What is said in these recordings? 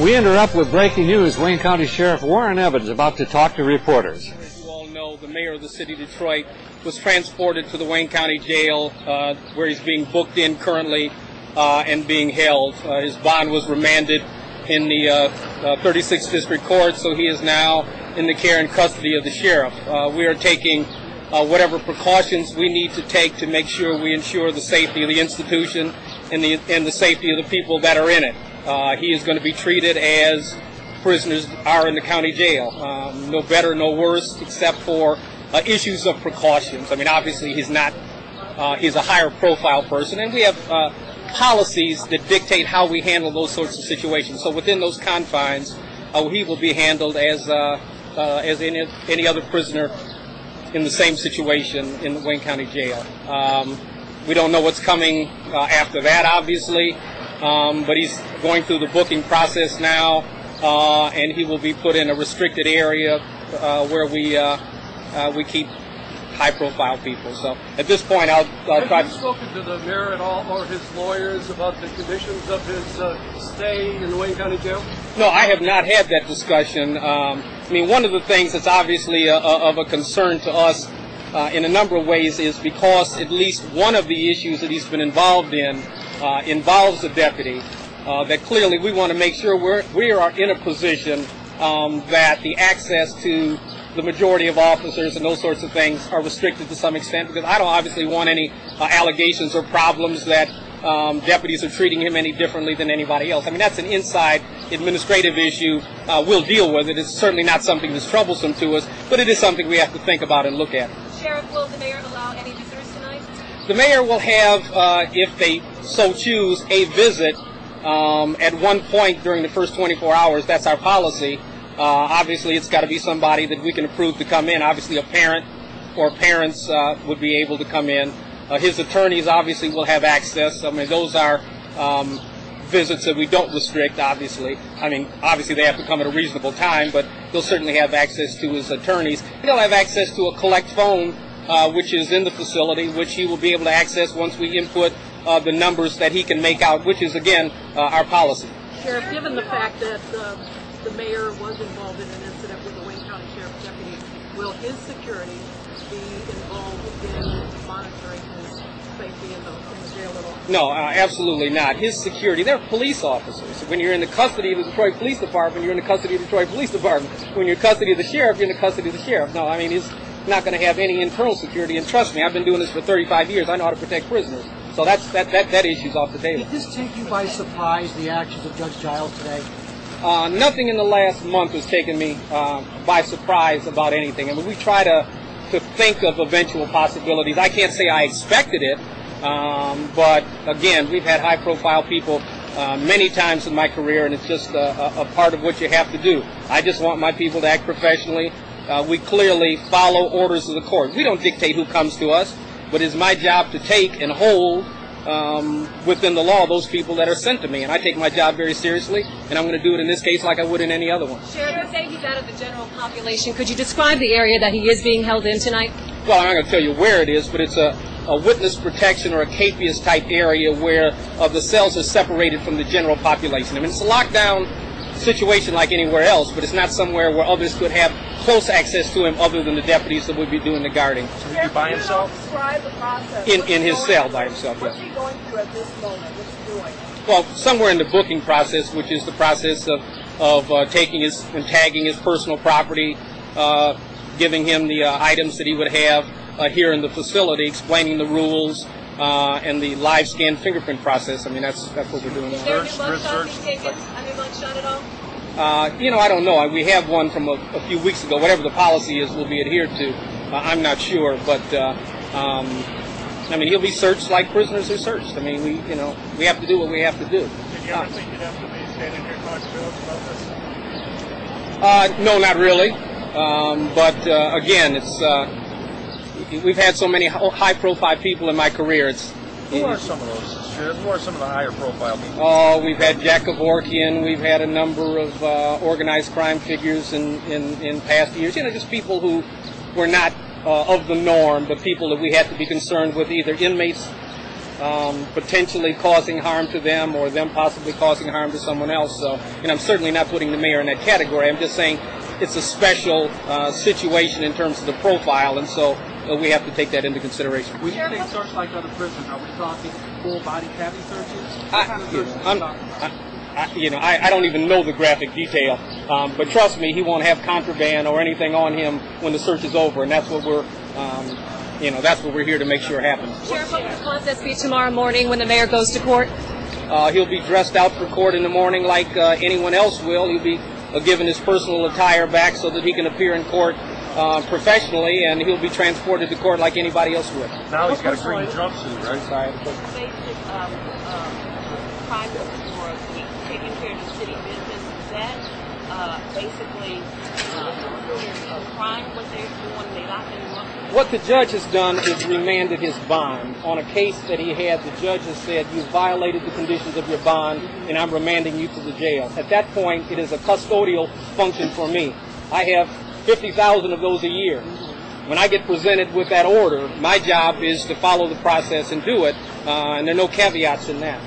We interrupt with breaking news. Wayne County Sheriff Warren Evans about to talk to reporters. As you all know, the mayor of the city of Detroit was transported to the Wayne County Jail, where he's being booked in currently and being held. His bond was remanded in the 36th District Court, so he is now in the care and custody of the sheriff. We are taking whatever precautions we need to take to make sure we ensure the safety of the institution and the safety of the people that are in it. He is going to be treated as prisoners are in the county jail. No better, no worse, except for issues of precautions. I mean, obviously he's not, he's a higher profile person, and we have policies that dictate how we handle those sorts of situations. So within those confines, he will be handled as any other prisoner in the same situation in the Wayne County Jail. We don't know what's coming after that, obviously, but he's going through the booking process now, and he will be put in a restricted area where we keep high-profile people. So at this point, I'll try to... Have you spoken to the mayor at all or his lawyers about the conditions of his stay in the Wayne County Jail? No, I have not had that discussion. I mean, one of the things that's obviously of a concern to us in a number of ways is because at least one of the issues that he's been involved in involves a deputy, that clearly we want to make sure we are in a position that the access to the majority of officers and those sorts of things are restricted to some extent, because I don't obviously want any allegations or problems that deputies are treating him any differently than anybody else. I mean, that's an inside administrative issue. We'll deal with it. It's certainly not something that's troublesome to us, but it is something we have to think about and look at. Sheriff, will the mayor allow any visitors tonight? The mayor will have, if they so choose, a visit at one point during the first 24 hours. That's our policy. Obviously, it's got to be somebody that we can approve to come in. Obviously, a parent or parents would be able to come in. His attorneys obviously will have access. I mean, those are visits that we don't restrict, obviously. I mean, obviously they have to come at a reasonable time, but they'll certainly have access to his attorneys. He'll have access to a collect phone, which is in the facility, which he will be able to access once we input the numbers that he can make out, which is, again, our policy. Sheriff, given the fact that the mayor was involved in an incident with the Wayne County Sheriff's deputy, will his security be involved in monitoring his safety in the jail at all? No, absolutely not. His security, they're police officers. When you're in the custody of the Detroit Police Department, you're in the custody of the Detroit Police Department. When you're in custody of the sheriff, you're in the custody of the sheriff. No, I mean, he's not going to have any internal security, and trust me, I've been doing this for 35 years. I know how to protect prisoners. So that issue's off the table. Did this take you by surprise, the actions of Judge Giles today? Nothing in the last month has taken me by surprise about anything. I mean, we try to think of eventual possibilities. I can't say I expected it, but again, we've had high-profile people many times in my career, and it's just a part of what you have to do. I just want my people to act professionally. We clearly follow orders of the court. We don't dictate who comes to us, but it's my job to take and hold within the law those people that are sent to me, and I take my job very seriously, and I'm going to do it in this case like I would in any other one. Sheriff, you say he's out of the general population. Could you describe the area that he is being held in tonight? Well, I'm not going to tell you where it is, but it's a witness protection or a capias type area where the cells are separated from the general population. I mean, it's a lockdown situation like anywhere else, but it's not somewhere where others could have close access to him other than the deputies that would be doing the guarding. So is he by himself? Describe the process. In his cell by himself, What's yes. he going through at this moment? What's he doing? Well, somewhere in the booking process, which is the process of taking his and tagging his personal property, giving him the items that he would have here in the facility, explaining the rules, and the live scan fingerprint process. I mean, that's what we're doing. Is there a new mugshot being taken? A new mugshot at all? I don't know. We have one from a few weeks ago. Whatever the policy is will be adhered to. I'm not sure, but I mean, he'll be searched like prisoners are searched. I mean, we have to do what we have to do. Did you ever think you'd have to be standing here talking to us about this? No, not really. But again, it's we've had so many high-profile people in my career. Who are some of those? Who are some of the higher-profile people? Oh, we've had Jack Kevorkian. We've had a number of organized crime figures in past years. Just people who were not of the norm, but people that we had to be concerned with, either inmates potentially causing harm to them or them possibly causing harm to someone else. So, and I'm certainly not putting the mayor in that category. I'm just saying it's a special situation in terms of the profile, and so we have to take that into consideration. When you say search like other prisons, are we talking full body cavity searches? What kind of searches are we talking about? I don't even know the graphic detail, but trust me, he won't have contraband or anything on him when the search is over, and that's what we're here to make sure happens. Sheriff, what will the process be tomorrow morning when the mayor goes to court? He'll be dressed out for court in the morning like anyone else will. He'll be given his personal attire back so that he can appear in court professionally, and he'll be transported to court like anybody else would. Now he's got a green jumpsuit, right? Sorry. Basic crime for taking care of the city business. Is that basically a crime what they're doing? They lock him up? What the judge has done is remanded his bond on a case that he had. The judge has said, you violated the conditions of your bond, and I'm remanding you to the jail. At that point, it is a custodial function for me. I have 50,000 of those a year. When I get presented with that order, my job is to follow the process and do it, and there are no caveats in that.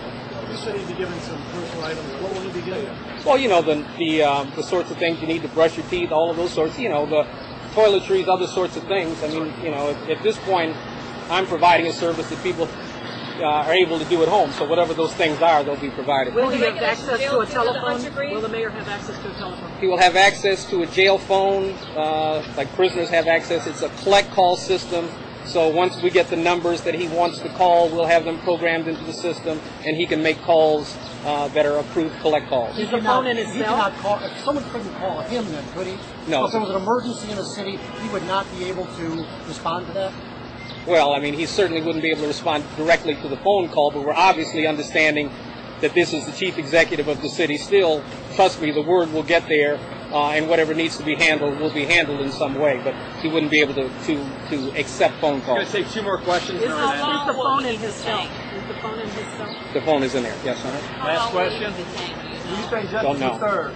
You said he'd be given some personal items. What will he be given? Well, the sorts of things you need to brush your teeth, all of those sorts, the toiletries, other sorts of things. I mean, at this point, I'm providing a service that people are able to do at home. So whatever those things are, they'll be provided. Will he have access to a telephone? Will the mayor have access to a telephone? He will have access to a jail phone, like prisoners have access. It's a collect call system. So once we get the numbers that he wants to call, we'll have them programmed into the system, and he can make calls that are approved collect calls. Is the phone in his He cell? cannot call. If someone couldn't call him, then could he? No. So if there was an emergency in the city, he would not be able to respond to that? Well, I mean, he certainly wouldn't be able to respond directly to the phone call, but we're obviously understanding that this is the chief executive of the city. Still, trust me, the word will get there, and whatever needs to be handled will be handled in some way, but he wouldn't be able to accept phone calls. I'm going to take 2 more questions. Is the phone in his cell? Is the phone in his cell? The phone is in there, yes, sir. Last question. Will you say Don't justice know. third?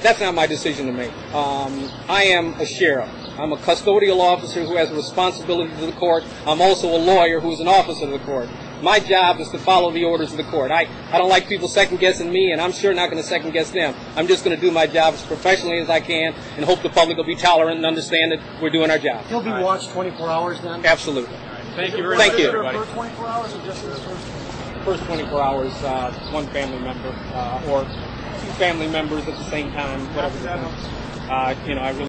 That's not my decision to make. I am a sheriff. I'm a custodial officer who has a responsibility to the court. I'm also a lawyer who is an officer of the court. My job is to follow the orders of the court. I don't like people second-guessing me, and I'm sure not going to second-guess them. I'm just going to do my job as professionally as I can and hope the public will be tolerant and understand that we're doing our job. He'll be watched 24 hours then? Absolutely. Thank you very Thank much, you. everybody. For 24 hours or just his first? First 24 hours, one family member, or 2 family members at the same time, whatever. I really